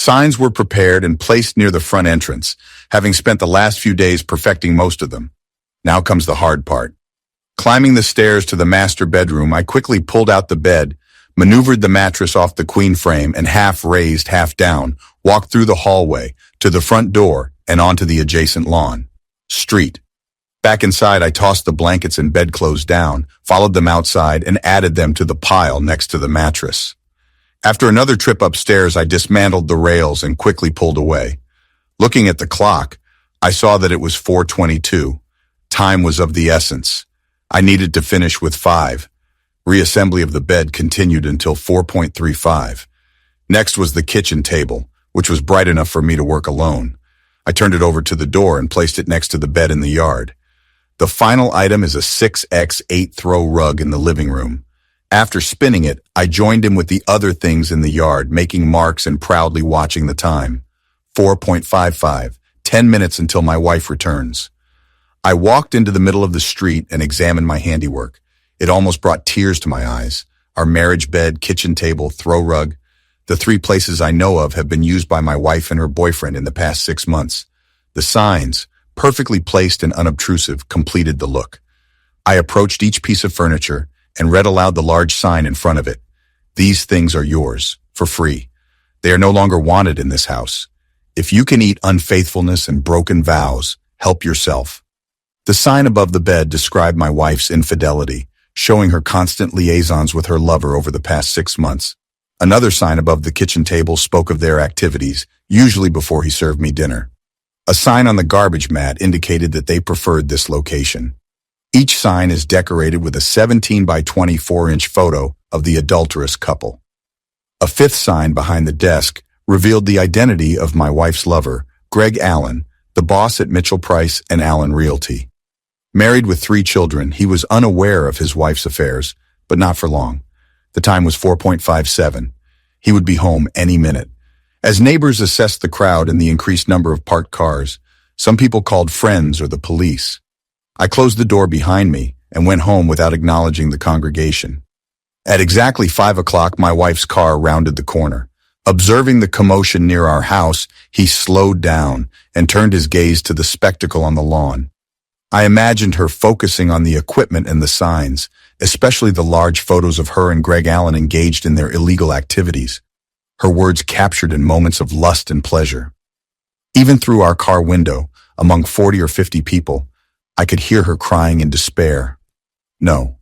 Signs were prepared and placed near the front entrance, having spent the last few days perfecting most of them. Now comes the hard part. Climbing the stairs to the master bedroom, I quickly pulled out the bed, maneuvered the mattress off the queen frame, and half raised, half down, walked through the hallway, to the front door, and onto the adjacent lawn. Street. Back inside, I tossed the blankets and bedclothes down, followed them outside, and added them to the pile next to the mattress. After another trip upstairs, I dismantled the rails and quickly pulled away. Looking at the clock, I saw that it was 4:22. Time was of the essence. I needed to finish with 5. Reassembly of the bed continued until 4:35. Next was the kitchen table, which was bright enough for me to work alone. I turned it over to the door and placed it next to the bed in the yard. The final item is a 6x8 throw rug in the living room. After spinning it, I joined him with the other things in the yard, making marks and proudly watching the time. 4:55, 10 minutes until my wife returns. I walked into the middle of the street and examined my handiwork. It almost brought tears to my eyes. Our marriage bed, kitchen table, throw rug. The 3 places I know of have been used by my wife and her boyfriend in the past 6 months. The signs, perfectly placed and unobtrusive, completed the look. I approached each piece of furniture and read aloud the large sign in front of it. These things are yours, for free. They are no longer wanted in this house. If you can eat unfaithfulness and broken vows, help yourself. The sign above the bed described my wife's infidelity, showing her constant liaisons with her lover over the past 6 months. Another sign above the kitchen table spoke of their activities, usually before he served me dinner. A sign on the garbage mat indicated that they preferred this location. Each sign is decorated with a 17 by 24-inch photo of the adulterous couple. A 5th sign behind the desk revealed the identity of my wife's lover, Greg Allen, the boss at Mitchell Price and Allen Realty. Married with 3 children, he was unaware of his wife's affairs, but not for long. The time was 4:57. He would be home any minute. As neighbors assessed the crowd and the increased number of parked cars, some people called friends or the police. I closed the door behind me and went home without acknowledging the congregation. At exactly 5 o'clock, my wife's car rounded the corner. Observing the commotion near our house, he slowed down and turned his gaze to the spectacle on the lawn. I imagined her focusing on the equipment and the signs, especially the large photos of her and Greg Allen engaged in their illegal activities. Her words captured in moments of lust and pleasure. Even through our car window, among 40 or 50 people, I could hear her crying in despair. No.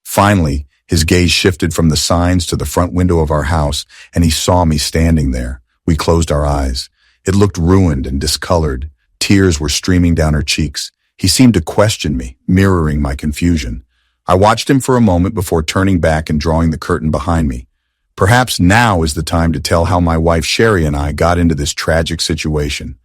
Finally, his gaze shifted from the signs to the front window of our house, and he saw me standing there. We closed our eyes. It looked ruined and discolored. Tears were streaming down her cheeks. He seemed to question me, mirroring my confusion. I watched him for a moment before turning back and drawing the curtain behind me. Perhaps now is the time to tell how my wife Sherry and I got into this tragic situation.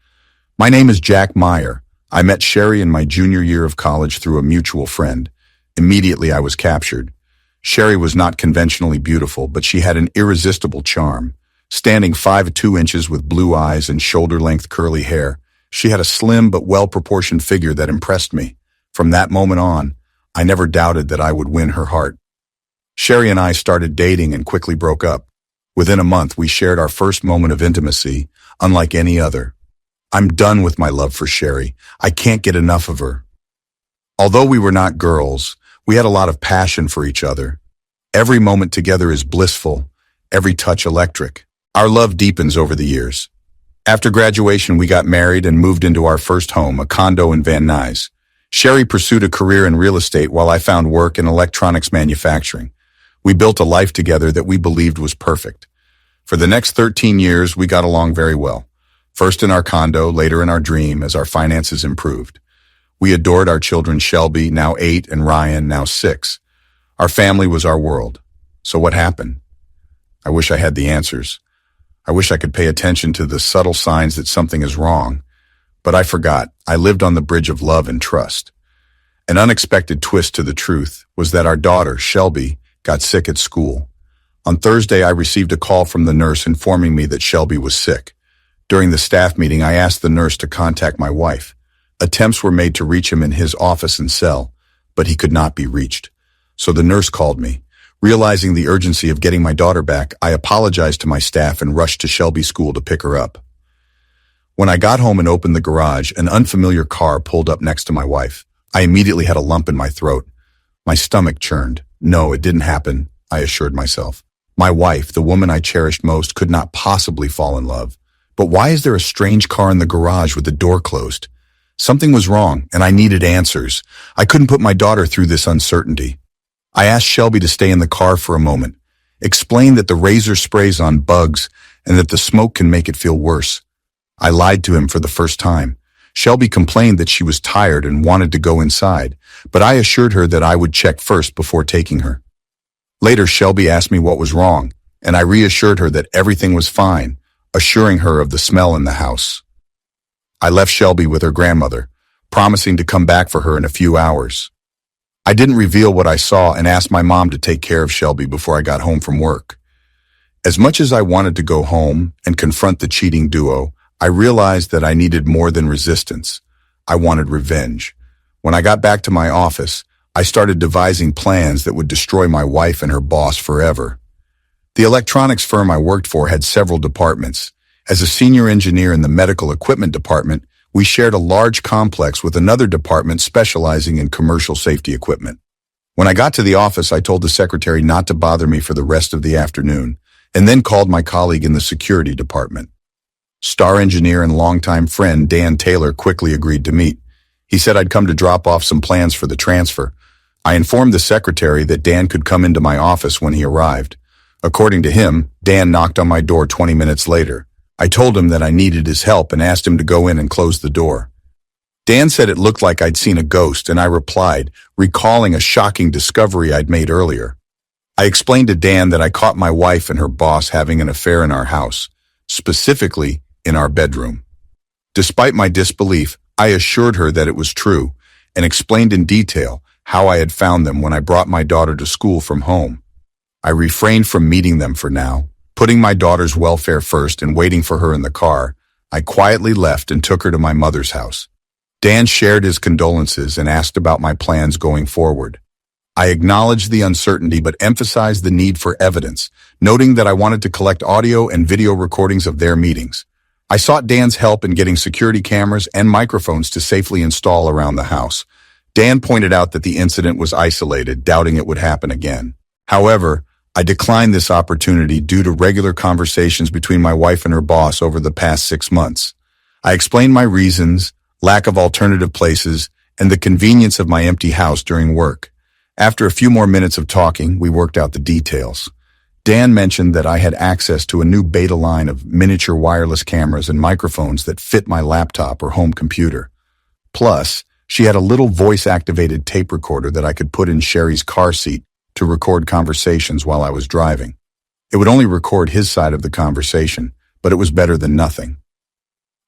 My name is Jack Meyer. I met Sherry in my junior year of college through a mutual friend. Immediately I was captured. Sherry was not conventionally beautiful, but she had an irresistible charm. Standing 5'2" with blue eyes and shoulder-length curly hair, she had a slim but well-proportioned figure that impressed me. From that moment on, I never doubted that I would win her heart. Sherry and I started dating and quickly broke up. Within a month, we shared our first moment of intimacy, unlike any other. I'm done with my love for Sherry. I can't get enough of her. Although we were not girls, we had a lot of passion for each other. Every moment together is blissful, every touch electric. Our love deepens over the years. After graduation, we got married and moved into our first home, a condo in Van Nuys. Sherry pursued a career in real estate while I found work in electronics manufacturing. We built a life together that we believed was perfect. For the next 13 years, we got along very well. First in our condo, later in our dream, as our finances improved. We adored our children Shelby, now 8, and Ryan, now 6. Our family was our world. So what happened? I wish I had the answers. I wish I could pay attention to the subtle signs that something is wrong. But I forgot. I lived on the bridge of love and trust. An unexpected twist to the truth was that our daughter, Shelby, got sick at school. On Thursday, I received a call from the nurse informing me that Shelby was sick. During the staff meeting, I asked the nurse to contact my wife. Attempts were made to reach him in his office and cell, but he could not be reached. So the nurse called me. Realizing the urgency of getting my daughter back, I apologized to my staff and rushed to Shelby's school to pick her up. When I got home and opened the garage, an unfamiliar car pulled up next to my wife. I immediately had a lump in my throat. My stomach churned. No, it didn't happen, I assured myself. My wife, the woman I cherished most, could not possibly fall in love. But why is there a strange car in the garage with the door closed? Something was wrong, and I needed answers. I couldn't put my daughter through this uncertainty. I asked Shelby to stay in the car for a moment, explained that the razor sprays on bugs and that the smoke can make it feel worse. I lied to him for the first time. Shelby complained that she was tired and wanted to go inside, but I assured her that I would check first before taking her. Later, Shelby asked me what was wrong, and I reassured her that everything was fine, assuring her of the smell in the house. I left Shelby with her grandmother, promising to come back for her in a few hours. I didn't reveal what I saw and asked my mom to take care of Shelby before I got home from work. As much as I wanted to go home and confront the cheating duo, I realized that I needed more than resistance. I wanted revenge. When I got back to my office, I started devising plans that would destroy my wife and her boss forever. The electronics firm I worked for had several departments. As a senior engineer in the medical equipment department, we shared a large complex with another department specializing in commercial safety equipment. When I got to the office, I told the secretary not to bother me for the rest of the afternoon, and then called my colleague in the security department. Star engineer and longtime friend Dan Taylor quickly agreed to meet. He said I'd come to drop off some plans for the transfer. I informed the secretary that Dan could come into my office when he arrived. According to him, Dan knocked on my door 20 minutes later. I told him that I needed his help and asked him to go in and close the door. Dan said it looked like I'd seen a ghost, and I replied, recalling a shocking discovery I'd made earlier. I explained to Dan that I caught my wife and her boss having an affair in our house, specifically in our bedroom. Despite my disbelief, I assured her that it was true and explained in detail how I had found them when I brought my daughter to school from home. I refrained from meeting them for now. Putting my daughter's welfare first and waiting for her in the car, I quietly left and took her to my mother's house. Dan shared his condolences and asked about my plans going forward. I acknowledged the uncertainty but emphasized the need for evidence, noting that I wanted to collect audio and video recordings of their meetings. I sought Dan's help in getting security cameras and microphones to safely install around the house. Dan pointed out that the incident was isolated, doubting it would happen again. However, I declined this opportunity due to regular conversations between my wife and her boss over the past 6 months. I explained my reasons, lack of alternative places, and the convenience of my empty house during work. After a few more minutes of talking, we worked out the details. Dan mentioned that I had access to a new beta line of miniature wireless cameras and microphones that fit my laptop or home computer. Plus, she had a little voice-activated tape recorder that I could put in Sherry's car seat to record conversations while I was driving. It would only record his side of the conversation, but it was better than nothing.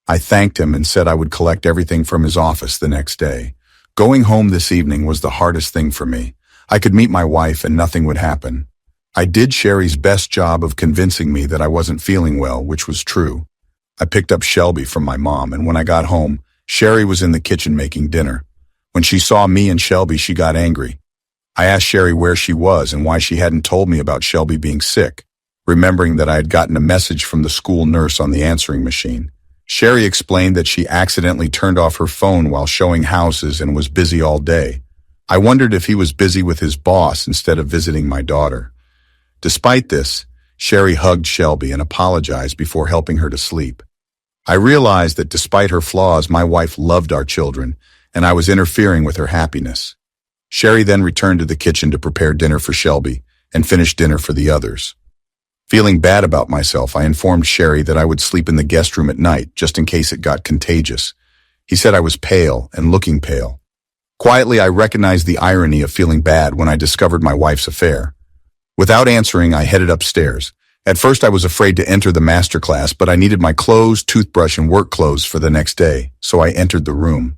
I thanked him and said I would collect everything from his office the next day. Going home this evening was the hardest thing for me. I could meet my wife and nothing would happen. I did Sherry's best job of convincing me that I wasn't feeling well, which was true. I picked up Shelby from my mom, and when I got home, Sherry was in the kitchen making dinner. When she saw me and Shelby, she got angry. I asked Sherry where she was and why she hadn't told me about Shelby being sick, remembering that I had gotten a message from the school nurse on the answering machine. Sherry explained that she accidentally turned off her phone while showing houses and was busy all day. I wondered if he was busy with his boss instead of visiting my daughter. Despite this, Sherry hugged Shelby and apologized before helping her to sleep. I realized that despite her flaws, my wife loved our children, and I was interfering with her happiness. Sherry then returned to the kitchen to prepare dinner for Shelby and finish dinner for the others. Feeling bad about myself, I informed Sherry that I would sleep in the guest room at night just in case it got contagious. He said I was pale and looking pale. Quietly, I recognized the irony of feeling bad when I discovered my wife's affair. Without answering, I headed upstairs. At first, I was afraid to enter the master class, but I needed my clothes, toothbrush, and work clothes for the next day, so I entered the room.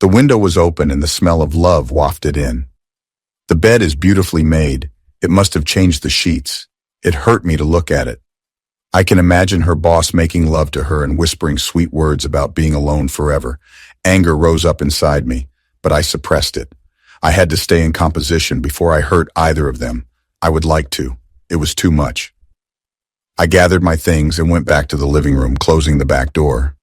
The window was open and the smell of love wafted in. The bed is beautifully made. It must have changed the sheets. It hurt me to look at it. I can imagine her boss making love to her and whispering sweet words about being alone forever. Anger rose up inside me, but I suppressed it. I had to stay in composition before I hurt either of them. I would like to. It was too much. I gathered my things and went back to the living room, closing the back door.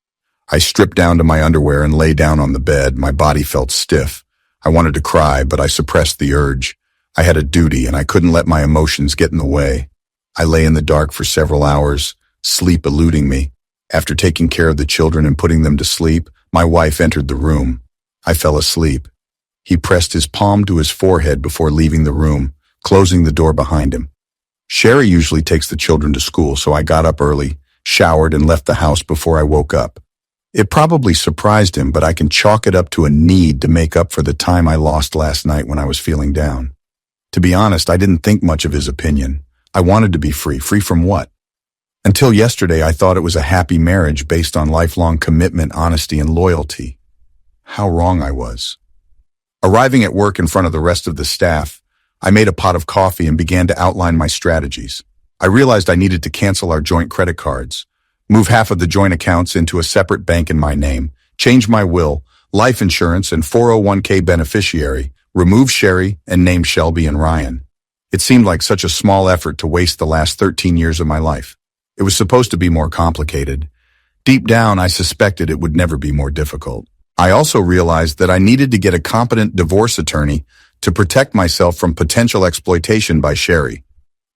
I stripped down to my underwear and lay down on the bed. My body felt stiff. I wanted to cry, but I suppressed the urge. I had a duty, and I couldn't let my emotions get in the way. I lay in the dark for several hours, sleep eluding me. After taking care of the children and putting them to sleep, my wife entered the room. I fell asleep. He pressed his palm to his forehead before leaving the room, closing the door behind him. Sherry usually takes the children to school, so I got up early, showered, and left the house before I woke up. It probably surprised him, but I can chalk it up to a need to make up for the time I lost last night when I was feeling down. To be honest, I didn't think much of his opinion. I wanted to be free. Free from what? Until yesterday, I thought it was a happy marriage based on lifelong commitment, honesty, and loyalty. How wrong I was. Arriving at work in front of the rest of the staff, I made a pot of coffee and began to outline my strategies. I realized I needed to cancel our joint credit cards, move half of the joint accounts into a separate bank in my name, change my will, life insurance, and 401k beneficiary, remove Sherry, and name Shelby and Ryan. It seemed like such a small effort to waste the last 13 years of my life. It was supposed to be more complicated. Deep down, I suspected it would never be more difficult. I also realized that I needed to get a competent divorce attorney to protect myself from potential exploitation by Sherry.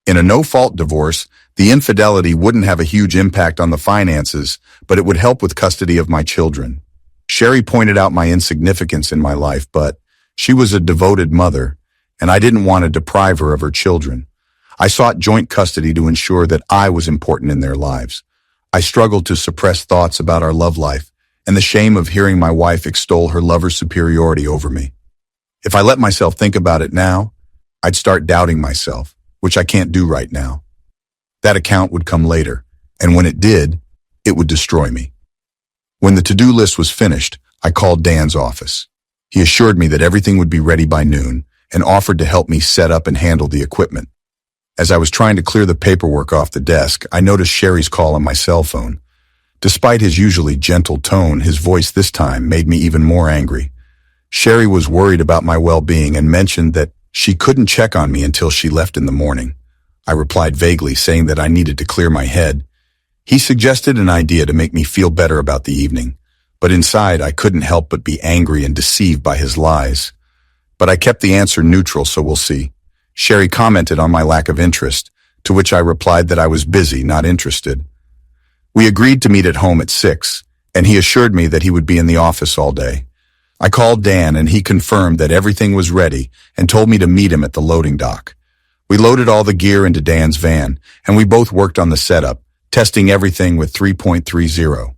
In a no-fault divorce, the infidelity wouldn't have a huge impact on the finances, but it would help with custody of my children. Sherry pointed out my insignificance in my life, but she was a devoted mother, and I didn't want to deprive her of her children. I sought joint custody to ensure that I was important in their lives. I struggled to suppress thoughts about our love life and the shame of hearing my wife extol her lover's superiority over me. If I let myself think about it now, I'd start doubting myself, which I can't do right now. That account would come later, and when it did, it would destroy me. When the to-do list was finished, I called Dan's office. He assured me that everything would be ready by noon and offered to help me set up and handle the equipment. As I was trying to clear the paperwork off the desk, I noticed Sherry's call on my cell phone. Despite his usually gentle tone, his voice this time made me even more angry. Sherry was worried about my well-being and mentioned that she couldn't check on me until she left in the morning. I replied vaguely, saying that I needed to clear my head. He suggested an idea to make me feel better about the evening, but inside I couldn't help but be angry and deceived by his lies. But I kept the answer neutral, so we'll see. Sherry commented on my lack of interest, to which I replied that I was busy, not interested. We agreed to meet at home at 6, and he assured me that he would be in the office all day. I called Dan, and he confirmed that everything was ready and told me to meet him at the loading dock. We loaded all the gear into Dan's van, and we both worked on the setup, testing everything with 3.30.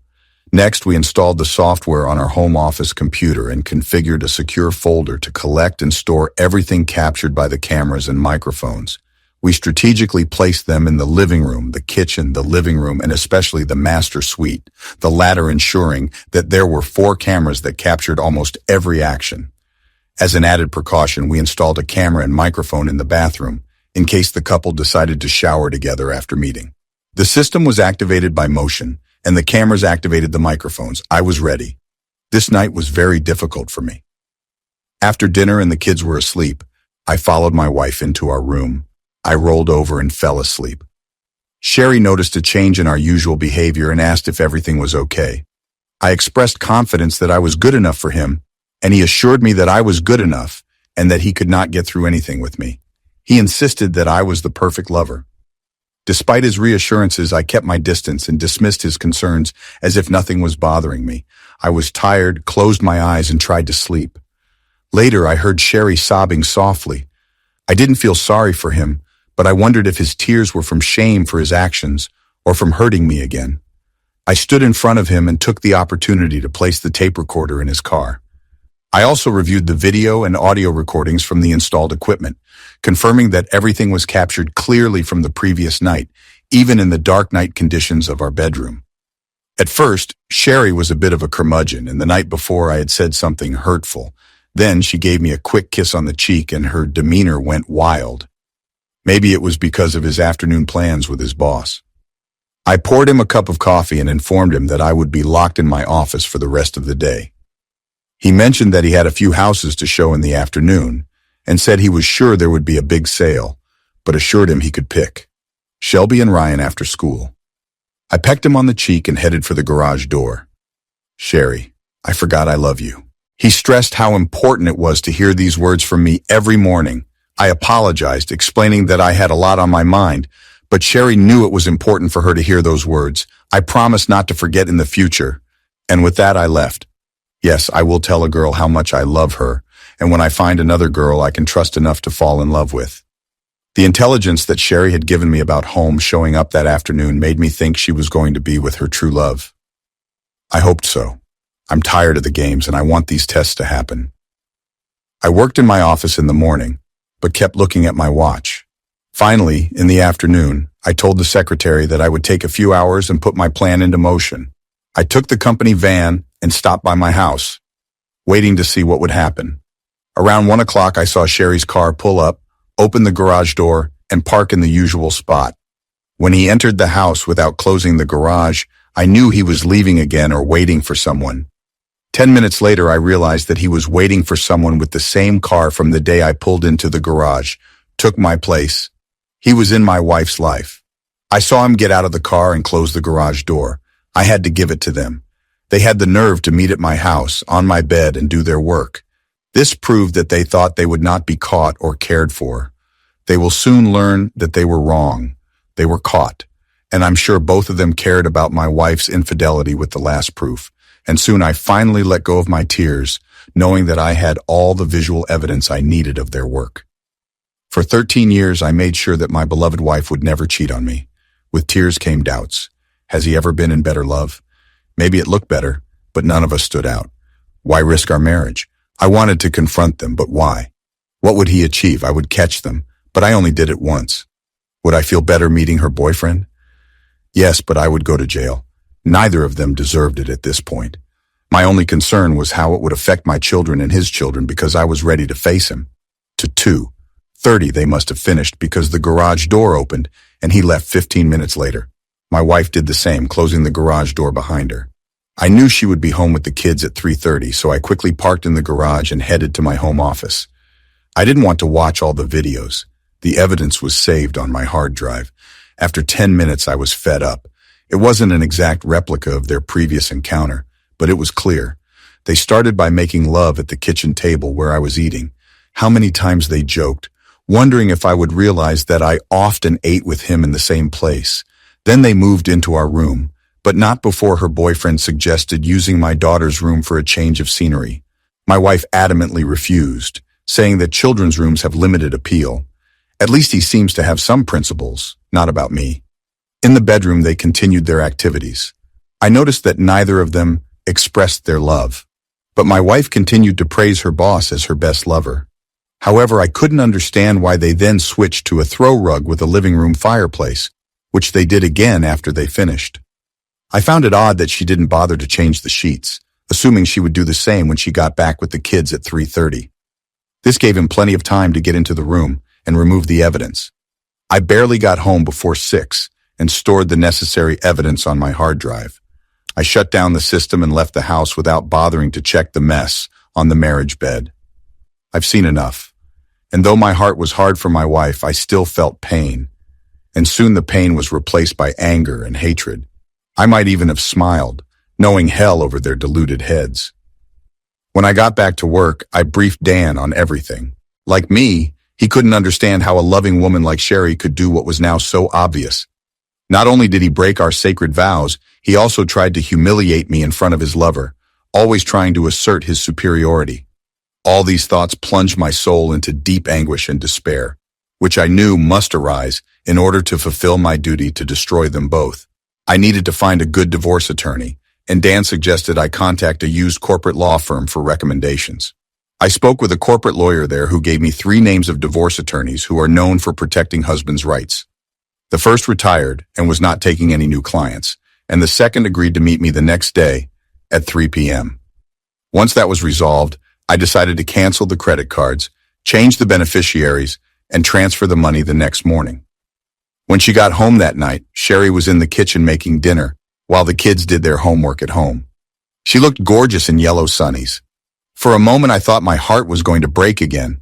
Next, we installed the software on our home office computer and configured a secure folder to collect and store everything captured by the cameras and microphones. We strategically placed them in the living room, the kitchen, the living room, and especially the master suite, the latter ensuring that there were 4 cameras that captured almost every action. As an added precaution, we installed a camera and microphone in the bathroom, in case the couple decided to shower together after meeting. The system was activated by motion, and the cameras activated the microphones. I was ready. This night was very difficult for me. After dinner and the kids were asleep, I followed my wife into our room. I rolled over and fell asleep. Sherry noticed a change in our usual behavior and asked if everything was okay. I expressed confidence that I was good enough for him, and he assured me that I was good enough and that he could not get through anything with me. He insisted that I was the perfect lover. Despite his reassurances, I kept my distance and dismissed his concerns as if nothing was bothering me. I was tired, closed my eyes, and tried to sleep. Later, I heard Sherry sobbing softly. I didn't feel sorry for him, but I wondered if his tears were from shame for his actions or from hurting me again. I stood in front of him and took the opportunity to place the tape recorder in his car. I also reviewed the video and audio recordings from the installed equipment, confirming that everything was captured clearly from the previous night, even in the dark night conditions of our bedroom. At first, Sherry was a bit of a curmudgeon, and the night before I had said something hurtful. Then she gave me a quick kiss on the cheek and her demeanor went wild. Maybe it was because of his afternoon plans with his boss. I poured him a cup of coffee and informed him that I would be locked in my office for the rest of the day. He mentioned that he had a few houses to show in the afternoon and said he was sure there would be a big sale, but assured him he could pick Shelby and Ryan after school. I pecked him on the cheek and headed for the garage door. Sherry, I forgot I love you. He stressed how important it was to hear these words from me every morning. I apologized, explaining that I had a lot on my mind, but Sherry knew it was important for her to hear those words. I promised not to forget in the future, and with that I left. Yes, I will tell a girl how much I love her, and when I find another girl I can trust enough to fall in love with. The intelligence that Sherry had given me about home showing up that afternoon made me think she was going to be with her true love. I hoped so. I'm tired of the games and I want these tests to happen. I worked in my office in the morning, but kept looking at my watch. Finally, in the afternoon, I told the secretary that I would take a few hours and put my plan into motion. I took the company van and stopped by my house, waiting to see what would happen. Around 1 o'clock, I saw Sherry's car pull up, open the garage door, and park in the usual spot. When he entered the house without closing the garage, I knew he was leaving again or waiting for someone. 10 minutes later, I realized that he was waiting for someone with the same car from the day I pulled into the garage, took my place. He was in my wife's life. I saw him get out of the car and close the garage door. I had to give it to them. They had the nerve to meet at my house, on my bed, and do their work. This proved that they thought they would not be caught or cared for. They will soon learn that they were wrong. They were caught. And I'm sure both of them cared about my wife's infidelity with the last proof. And soon I finally let go of my tears, knowing that I had all the visual evidence I needed of their work. For 13 years, I made sure that my beloved wife would never cheat on me. With tears came doubts. Has he ever been in better love? Maybe it looked better, but none of us stood out. Why risk our marriage? I wanted to confront them, but why? What would he achieve? I would catch them, but I only did it once. Would I feel better meeting her boyfriend? Yes, but I would go to jail. Neither of them deserved it at this point. My only concern was how it would affect my children and his children because I was ready to face him. To 2:30 they must have finished because the garage door opened and he left 15 minutes later. My wife did the same, closing the garage door behind her. I knew she would be home with the kids at 3:30, so I quickly parked in the garage and headed to my home office. I didn't want to watch all the videos. The evidence was saved on my hard drive. After 10 minutes, I was fed up. It wasn't an exact replica of their previous encounter, but it was clear. They started by making love at the kitchen table where I was eating. How many times they joked, wondering if I would realize that I often ate with him in the same place. Then they moved into our room, but not before her boyfriend suggested using my daughter's room for a change of scenery. My wife adamantly refused, saying that children's rooms have limited appeal. At least he seems to have some principles, not about me. In the bedroom, they continued their activities. I noticed that neither of them expressed their love, but my wife continued to praise her boss as her best lover. However, I couldn't understand why they then switched to a throw rug with a living room fireplace, which they did again after they finished. I found it odd that she didn't bother to change the sheets, assuming she would do the same when she got back with the kids at 3:30. This gave him plenty of time to get into the room and remove the evidence. I barely got home before 6 and stored the necessary evidence on my hard drive. I shut down the system and left the house without bothering to check the mess on the marriage bed. I've seen enough. And though my heart was hard for my wife, I still felt pain. And soon the pain was replaced by anger and hatred. I might even have smiled, knowing hell over their deluded heads. When I got back to work, I briefed Dan on everything. Like me, he couldn't understand how a loving woman like Sherry could do what was now so obvious. Not only did he break our sacred vows, he also tried to humiliate me in front of his lover, always trying to assert his superiority. All these thoughts plunged my soul into deep anguish and despair, which I knew must arise in order to fulfill my duty to destroy them both. I needed to find a good divorce attorney, and Dan suggested I contact a used corporate law firm for recommendations. I spoke with a corporate lawyer there who gave me 3 names of divorce attorneys who are known for protecting husbands' rights. The first retired and was not taking any new clients, and the second agreed to meet me the next day at 3 p.m. Once that was resolved, I decided to cancel the credit cards, change the beneficiaries, and transfer the money the next morning. When she got home that night, Sherry was in the kitchen making dinner while the kids did their homework at home. She looked gorgeous in yellow sunnies. For a moment, I thought my heart was going to break again.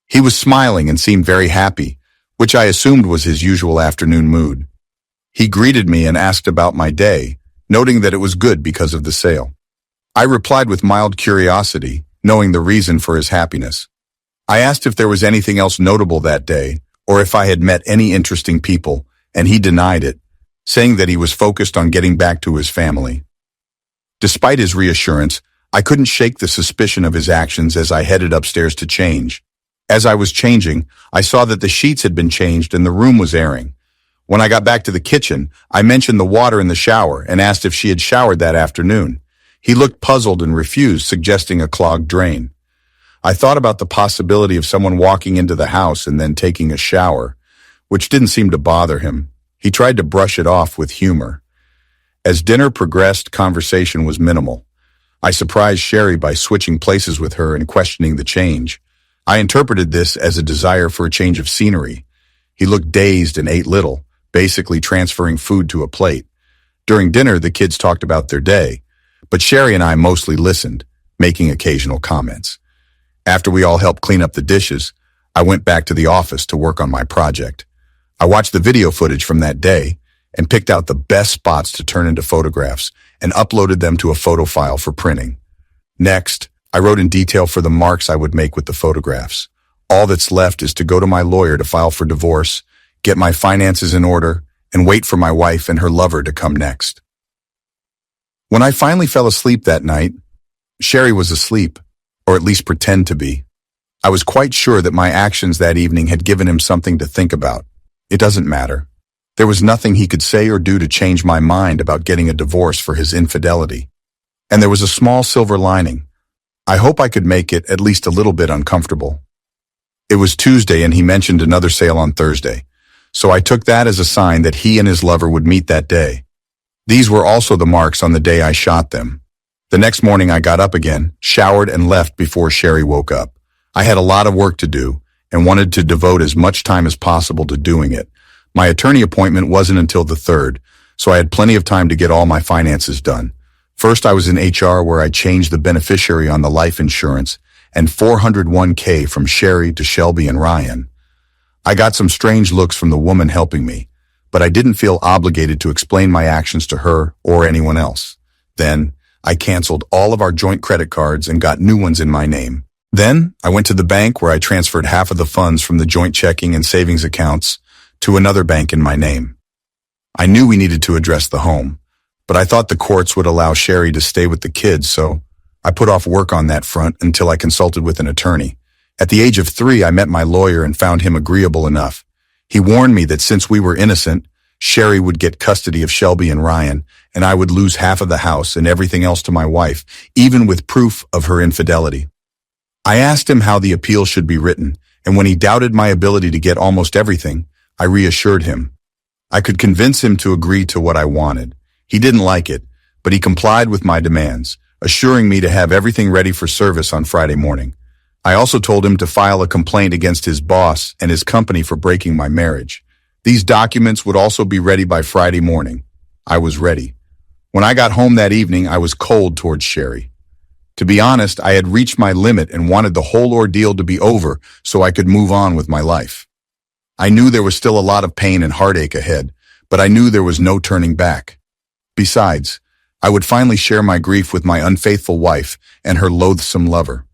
He was smiling and seemed very happy, which I assumed was his usual afternoon mood. He greeted me and asked about my day, noting that it was good because of the sale. I replied with mild curiosity, knowing the reason for his happiness. I asked if there was anything else notable that day, or if I had met any interesting people, and he denied it, saying that he was focused on getting back to his family. Despite his reassurance, I couldn't shake the suspicion of his actions as I headed upstairs to change. As I was changing, I saw that the sheets had been changed and the room was airing. When I got back to the kitchen, I mentioned the water in the shower and asked if she had showered that afternoon. He looked puzzled and refused, suggesting a clogged drain. I thought about the possibility of someone walking into the house and then taking a shower, which didn't seem to bother him. He tried to brush it off with humor. As dinner progressed, conversation was minimal. I surprised Sherry by switching places with her and questioning the change. I interpreted this as a desire for a change of scenery. He looked dazed and ate little, basically transferring food to a plate. During dinner, the kids talked about their day, but Sherry and I mostly listened, making occasional comments. After we all helped clean up the dishes, I went back to the office to work on my project. I watched the video footage from that day and picked out the best spots to turn into photographs and uploaded them to a photo file for printing. Next, I wrote in detail for the marks I would make with the photographs. All that's left is to go to my lawyer to file for divorce, get my finances in order, and wait for my wife and her lover to come next. When I finally fell asleep that night, Sherry was asleep, or at least pretend to be. I was quite sure that my actions that evening had given him something to think about. It doesn't matter. There was nothing he could say or do to change my mind about getting a divorce for his infidelity. And there was a small silver lining. I hope I could make it at least a little bit uncomfortable. It was Tuesday and he mentioned another sale on Thursday, so I took that as a sign that he and his lover would meet that day. These were also the marks on the day I shot them. The next morning I got up again, showered and left before Sherry woke up. I had a lot of work to do and wanted to devote as much time as possible to doing it. My attorney appointment wasn't until the 3rd, so I had plenty of time to get all my finances done. First, I was in HR where I changed the beneficiary on the life insurance and 401k from Sherry to Shelby and Ryan. I got some strange looks from the woman helping me, but I didn't feel obligated to explain my actions to her or anyone else. Then, I canceled all of our joint credit cards and got new ones in my name. Then, I went to the bank where I transferred half of the funds from the joint checking and savings accounts to another bank in my name. I knew we needed to address the home, but I thought the courts would allow Sherry to stay with the kids, so I put off work on that front until I consulted with an attorney. At the age of 3, I met my lawyer and found him agreeable enough. He warned me that since we were innocent, Sherry would get custody of Shelby and Ryan, and I would lose half of the house and everything else to my wife, even with proof of her infidelity. I asked him how the appeal should be written, and when he doubted my ability to get almost everything, I reassured him. I could convince him to agree to what I wanted. He didn't like it, but he complied with my demands, assuring me to have everything ready for service on Friday morning. I also told him to file a complaint against his boss and his company for breaking my marriage. These documents would also be ready by Friday morning. I was ready. When I got home that evening, I was cold towards Sherry. To be honest, I had reached my limit and wanted the whole ordeal to be over so I could move on with my life. I knew there was still a lot of pain and heartache ahead, but I knew there was no turning back. Besides, I would finally share my grief with my unfaithful wife and her loathsome lover.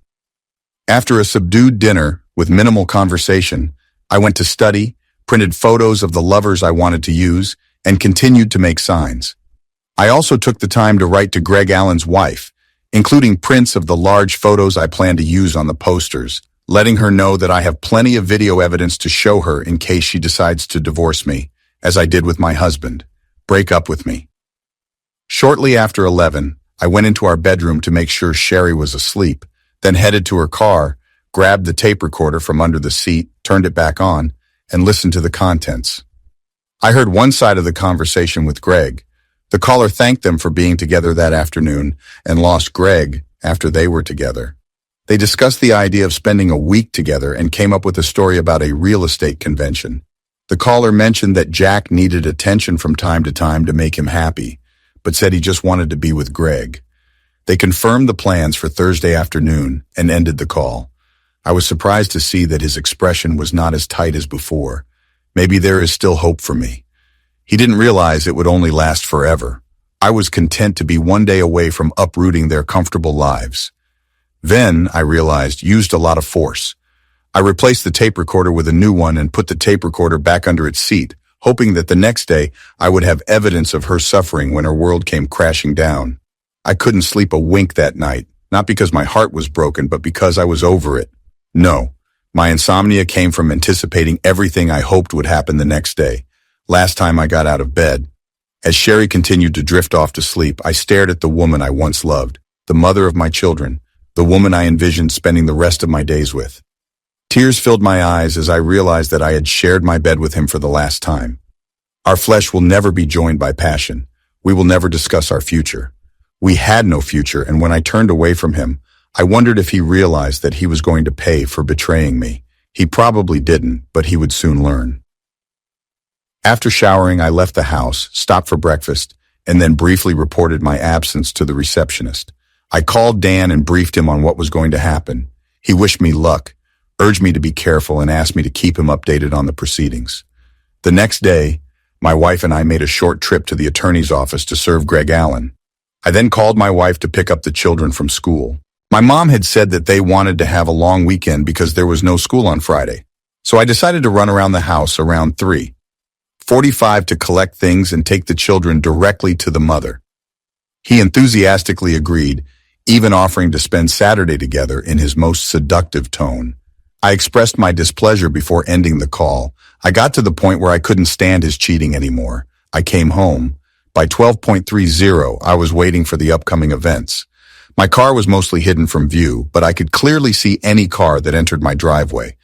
After a subdued dinner with minimal conversation, I went to study, printed photos of the lovers I wanted to use, and continued to make signs. I also took the time to write to Greg Allen's wife, including prints of the large photos I plan to use on the posters, letting her know that I have plenty of video evidence to show her in case she decides to divorce me, as I did with my husband. Break up with me. Shortly after 11, I went into our bedroom to make sure Sherry was asleep, then headed to her car, grabbed the tape recorder from under the seat, turned it back on, and listened to the contents. I heard one side of the conversation with Greg. The caller thanked them for being together that afternoon and lost Greg after they were together. They discussed the idea of spending a week together and came up with a story about a real estate convention. The caller mentioned that Jack needed attention from time to time to make him happy, but said he just wanted to be with Greg. They confirmed the plans for Thursday afternoon and ended the call. I was surprised to see that his expression was not as tight as before. Maybe there is still hope for me. He didn't realize it would only last forever. I was content to be one day away from uprooting their comfortable lives. Then, I realized, used a lot of force. I replaced the tape recorder with a new one and put the tape recorder back under its seat, hoping that the next day I would have evidence of her suffering when her world came crashing down. I couldn't sleep a wink that night, not because my heart was broken, but because I was over it. No, my insomnia came from anticipating everything I hoped would happen the next day. Last time I got out of bed. As Sherry continued to drift off to sleep, I stared at the woman I once loved, the mother of my children, the woman I envisioned spending the rest of my days with. Tears filled my eyes as I realized that I had shared my bed with him for the last time. Our flesh will never be joined by passion. We will never discuss our future. We had no future, and when I turned away from him, I wondered if he realized that he was going to pay for betraying me. He probably didn't, but he would soon learn. After showering, I left the house, stopped for breakfast, and then briefly reported my absence to the receptionist. I called Dan and briefed him on what was going to happen. He wished me luck, urged me to be careful, and asked me to keep him updated on the proceedings. The next day, my wife and I made a short trip to the attorney's office to serve Greg Allen. I then called my wife to pick up the children from school. My mom had said that they wanted to have a long weekend because there was no school on Friday. So I decided to run around the house around 3:45 to collect things and take the children directly to the mother. He enthusiastically agreed, even offering to spend Saturday together in his most seductive tone. I expressed my displeasure before ending the call. I got to the point where I couldn't stand his cheating anymore. I came home. By 12:30, I was waiting for the upcoming events. My car was mostly hidden from view, but I could clearly see any car that entered my driveway.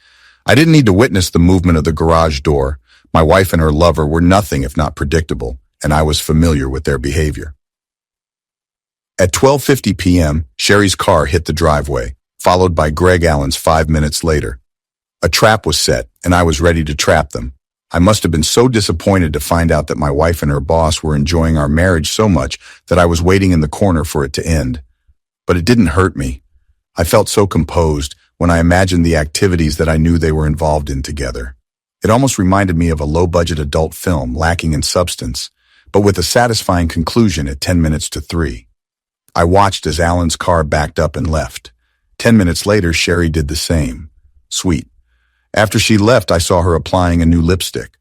I didn't need to witness the movement of the garage door. My wife and her lover were nothing if not predictable, and I was familiar with their behavior. At 12:50 p.m., Sherry's car hit the driveway, followed by Greg Allen's 5 minutes later. A trap was set, and I was ready to trap them. I must have been so disappointed to find out that my wife and her boss were enjoying our marriage so much that I was waiting in the corner for it to end. But it didn't hurt me. I felt so composed when I imagined the activities that I knew they were involved in together. It almost reminded me of a low-budget adult film lacking in substance, but with a satisfying conclusion at 10 minutes to 3. I watched as Alan's car backed up and left. 10 minutes later, Sherry did the same. Sweet. After she left, I saw her applying a new lipstick.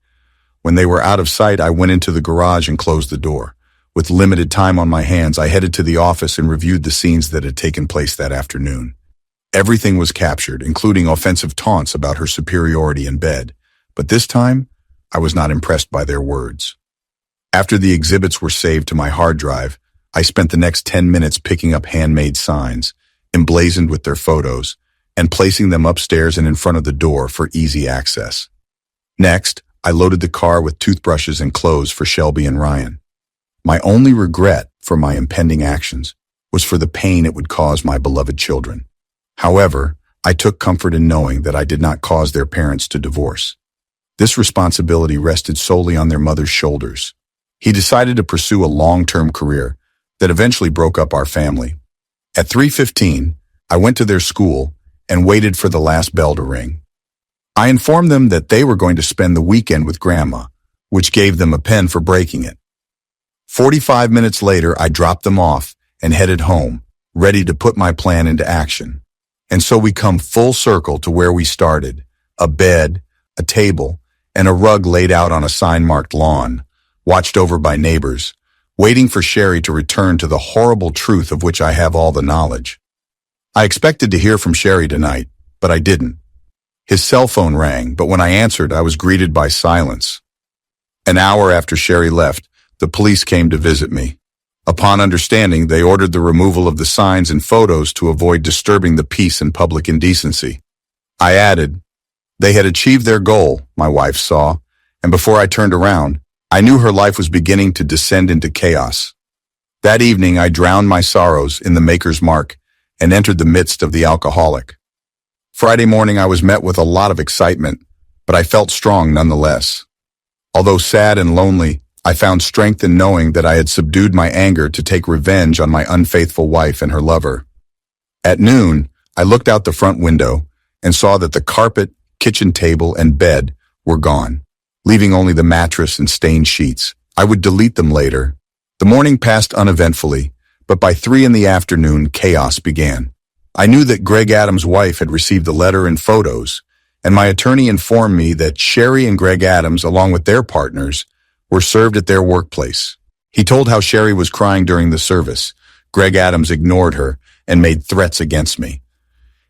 When they were out of sight, I went into the garage and closed the door. With limited time on my hands, I headed to the office and reviewed the scenes that had taken place that afternoon. Everything was captured, including offensive taunts about her superiority in bed. But this time, I was not impressed by their words. After the exhibits were saved to my hard drive, I spent the next 10 minutes picking up handmade signs, emblazoned with their photos, and placing them upstairs and in front of the door for easy access. Next, I loaded the car with toothbrushes and clothes for Shelby and Ryan. My only regret for my impending actions was for the pain it would cause my beloved children. However, I took comfort in knowing that I did not cause their parents to divorce. This responsibility rested solely on their mother's shoulders. He decided to pursue a long-term career that eventually broke up our family. At 3:15, I went to their school and waited for the last bell to ring. I informed them that they were going to spend the weekend with Grandma, which gave them a pen for breaking it. 45 minutes later, I dropped them off and headed home, ready to put my plan into action. And so we come full circle to where we started: a bed, a table, and a rug laid out on a sign-marked lawn, watched over by neighbors, waiting for Sherry to return to the horrible truth of which I have all the knowledge. I expected to hear from Sherry tonight, but I didn't. His cell phone rang, but when I answered, I was greeted by silence. An hour after Sherry left, the police came to visit me. Upon understanding, they ordered the removal of the signs and photos to avoid disturbing the peace and public indecency. I added, they had achieved their goal, my wife saw, and before I turned around, I knew her life was beginning to descend into chaos. That evening, I drowned my sorrows in the Maker's Mark and entered the midst of the alcoholic. Friday morning, I was met with a lot of excitement, but I felt strong nonetheless. Although sad and lonely, I found strength in knowing that I had subdued my anger to take revenge on my unfaithful wife and her lover. At noon, I looked out the front window and saw that the carpet, kitchen table, and bed were gone, leaving only the mattress and stained sheets. I would delete them later. The morning passed uneventfully, but by 3 in the afternoon, chaos began. I knew that Greg Adams' wife had received the letter and photos, and my attorney informed me that Sherry and Greg Adams, along with their partners, were served at their workplace. He told how Sherry was crying during the service. Greg Adams ignored her and made threats against me.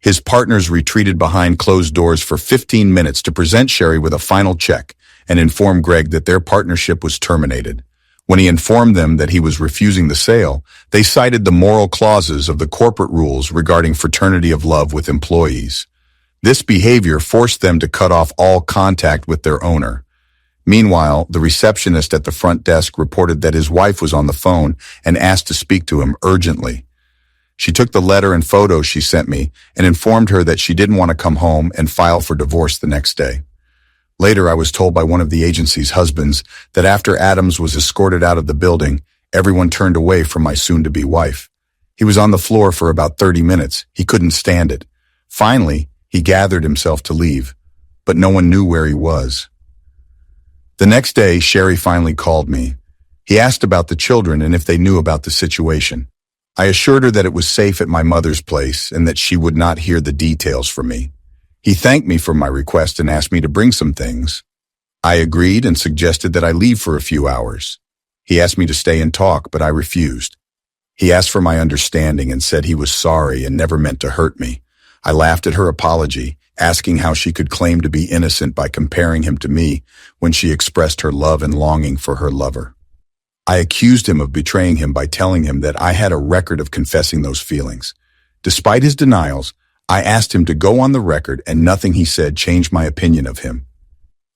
His partners retreated behind closed doors for 15 minutes to present Sherry with a final check and inform Greg that their partnership was terminated. When he informed them that he was refusing the sale, they cited the moral clauses of the corporate rules regarding fraternity of love with employees. This behavior forced them to cut off all contact with their owner. Meanwhile, the receptionist at the front desk reported that his wife was on the phone and asked to speak to him urgently. She took the letter and photos she sent me and informed her that she didn't want to come home and file for divorce the next day. Later, I was told by one of the agency's husbands that after Adams was escorted out of the building, everyone turned away from my soon-to-be wife. He was on the floor for about 30 minutes. He couldn't stand it. Finally, he gathered himself to leave, but no one knew where he was. The next day, Sherry finally called me. He asked about the children and if they knew about the situation. I assured her that it was safe at my mother's place and that she would not hear the details from me. He thanked me for my request and asked me to bring some things. I agreed and suggested that I leave for a few hours. He asked me to stay and talk, but I refused. He asked for my understanding and said he was sorry and never meant to hurt me. I laughed at her apology, asking how she could claim to be innocent by comparing him to me when she expressed her love and longing for her lover. I accused him of betraying him by telling him that I had a record of confessing those feelings. Despite his denials, I asked him to go on the record and nothing he said changed my opinion of him.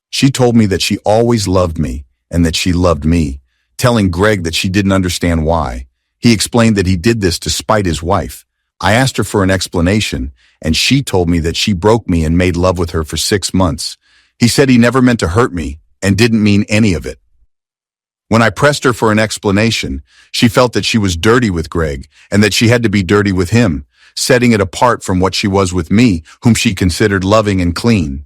She told me that she always loved me and that she loved me, telling Greg that she didn't understand why. He explained that he did this to spite his wife. I asked her for an explanation, and she told me that she broke me and made love with her for 6 months. He said he never meant to hurt me and didn't mean any of it. When I pressed her for an explanation, she felt that she was dirty with Greg and that she had to be dirty with him, setting it apart from what she was with me, whom she considered loving and clean.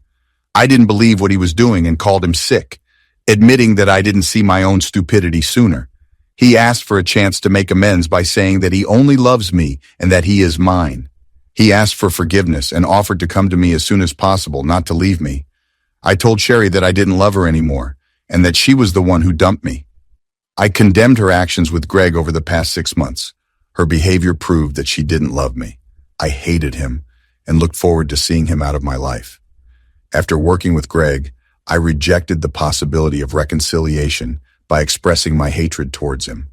I didn't believe what he was doing and called him sick, admitting that I didn't see my own stupidity sooner. He asked for a chance to make amends by saying that he only loves me and that he is mine. He asked for forgiveness and offered to come to me as soon as possible, not to leave me. I told Sherry that I didn't love her anymore and that she was the one who dumped me. I condemned her actions with Greg over the past 6 months. Her behavior proved that she didn't love me. I hated him and looked forward to seeing him out of my life. After working with Greg, I rejected the possibility of reconciliation by expressing my hatred towards him.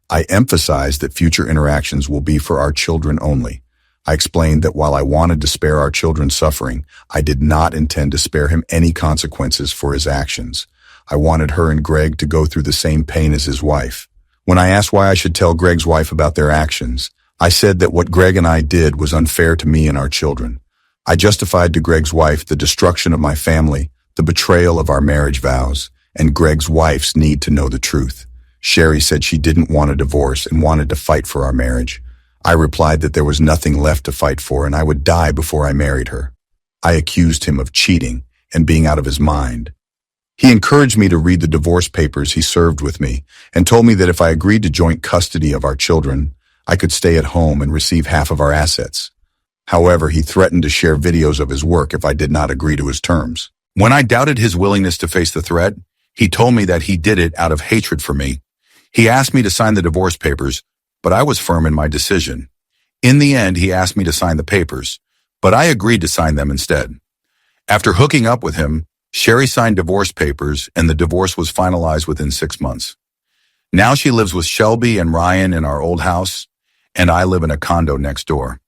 I emphasized that future interactions will be for our children only. I explained that while I wanted to spare our children suffering, I did not intend to spare him any consequences for his actions. I wanted her and Greg to go through the same pain as his wife. When I asked why I should tell Greg's wife about their actions, I said that what Greg and I did was unfair to me and our children. I justified to Greg's wife the destruction of my family, the betrayal of our marriage vows, and Greg's wife's need to know the truth. Sherry said she didn't want a divorce and wanted to fight for our marriage. I replied that there was nothing left to fight for and I would die before I married her. I accused him of cheating and being out of his mind. He encouraged me to read the divorce papers he served with me and told me that if I agreed to joint custody of our children, I could stay at home and receive half of our assets. However, he threatened to share videos of his work if I did not agree to his terms. When I doubted his willingness to face the threat, he told me that he did it out of hatred for me. He asked me to sign the divorce papers, but I was firm in my decision. In the end, he asked me to sign the papers, but I agreed to sign them instead. After hooking up with him, Sherry signed divorce papers and the divorce was finalized within 6 months. Now she lives with Shelby and Ryan in our old house, and I live in a condo next door.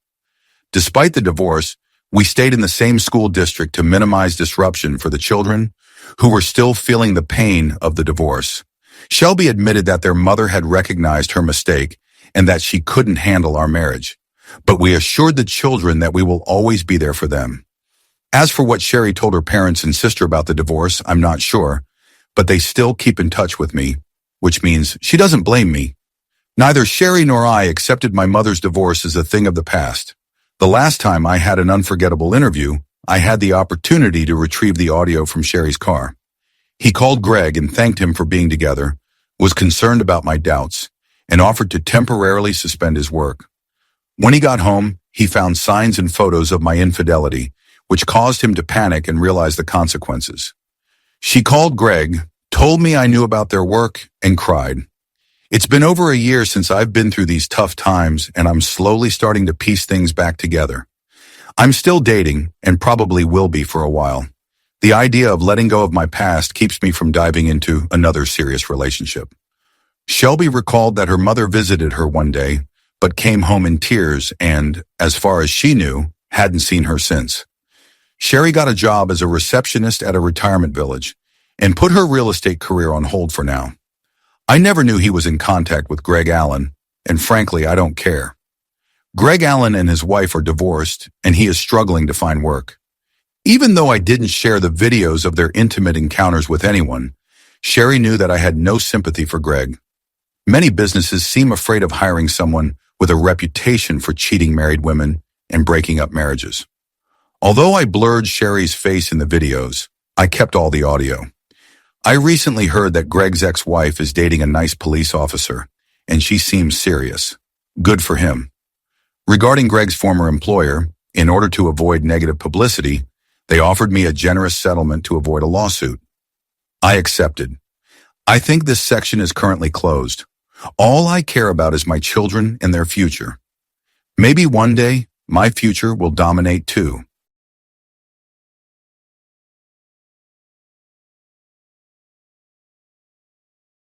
Despite the divorce, we stayed in the same school district to minimize disruption for the children who were still feeling the pain of the divorce. Shelby admitted that their mother had recognized her mistake and that she couldn't handle our marriage, but we assured the children that we will always be there for them. As for what Sherry told her parents and sister about the divorce, I'm not sure, but they still keep in touch with me, which means she doesn't blame me. Neither Sherry nor I accepted my mother's divorce as a thing of the past. The last time I had an unforgettable interview, I had the opportunity to retrieve the audio from Sherry's car. He called Greg and thanked him for being together, was concerned about my doubts, and offered to temporarily suspend his work. When he got home, he found signs and photos of my infidelity, which caused him to panic and realize the consequences. She called Greg, told me I knew about their work, and cried. It's been over a year since I've been through these tough times, and I'm slowly starting to piece things back together. I'm still dating, and probably will be for a while. The idea of letting go of my past keeps me from diving into another serious relationship. Shelby recalled that her mother visited her one day, but came home in tears and, as far as she knew, hadn't seen her since. Sherry got a job as a receptionist at a retirement village and put her real estate career on hold for now. I never knew he was in contact with Greg Allen, and frankly, I don't care. Greg Allen and his wife are divorced, and he is struggling to find work. Even though I didn't share the videos of their intimate encounters with anyone, Sherry knew that I had no sympathy for Greg. Many businesses seem afraid of hiring someone with a reputation for cheating married women and breaking up marriages. Although I blurred Sherry's face in the videos, I kept all the audio. I recently heard that Greg's ex-wife is dating a nice police officer, and she seems serious. Good for him. Regarding Greg's former employer, in order to avoid negative publicity, they offered me a generous settlement to avoid a lawsuit. I accepted. I think this section is currently closed. All I care about is my children and their future. Maybe one day, my future will dominate too.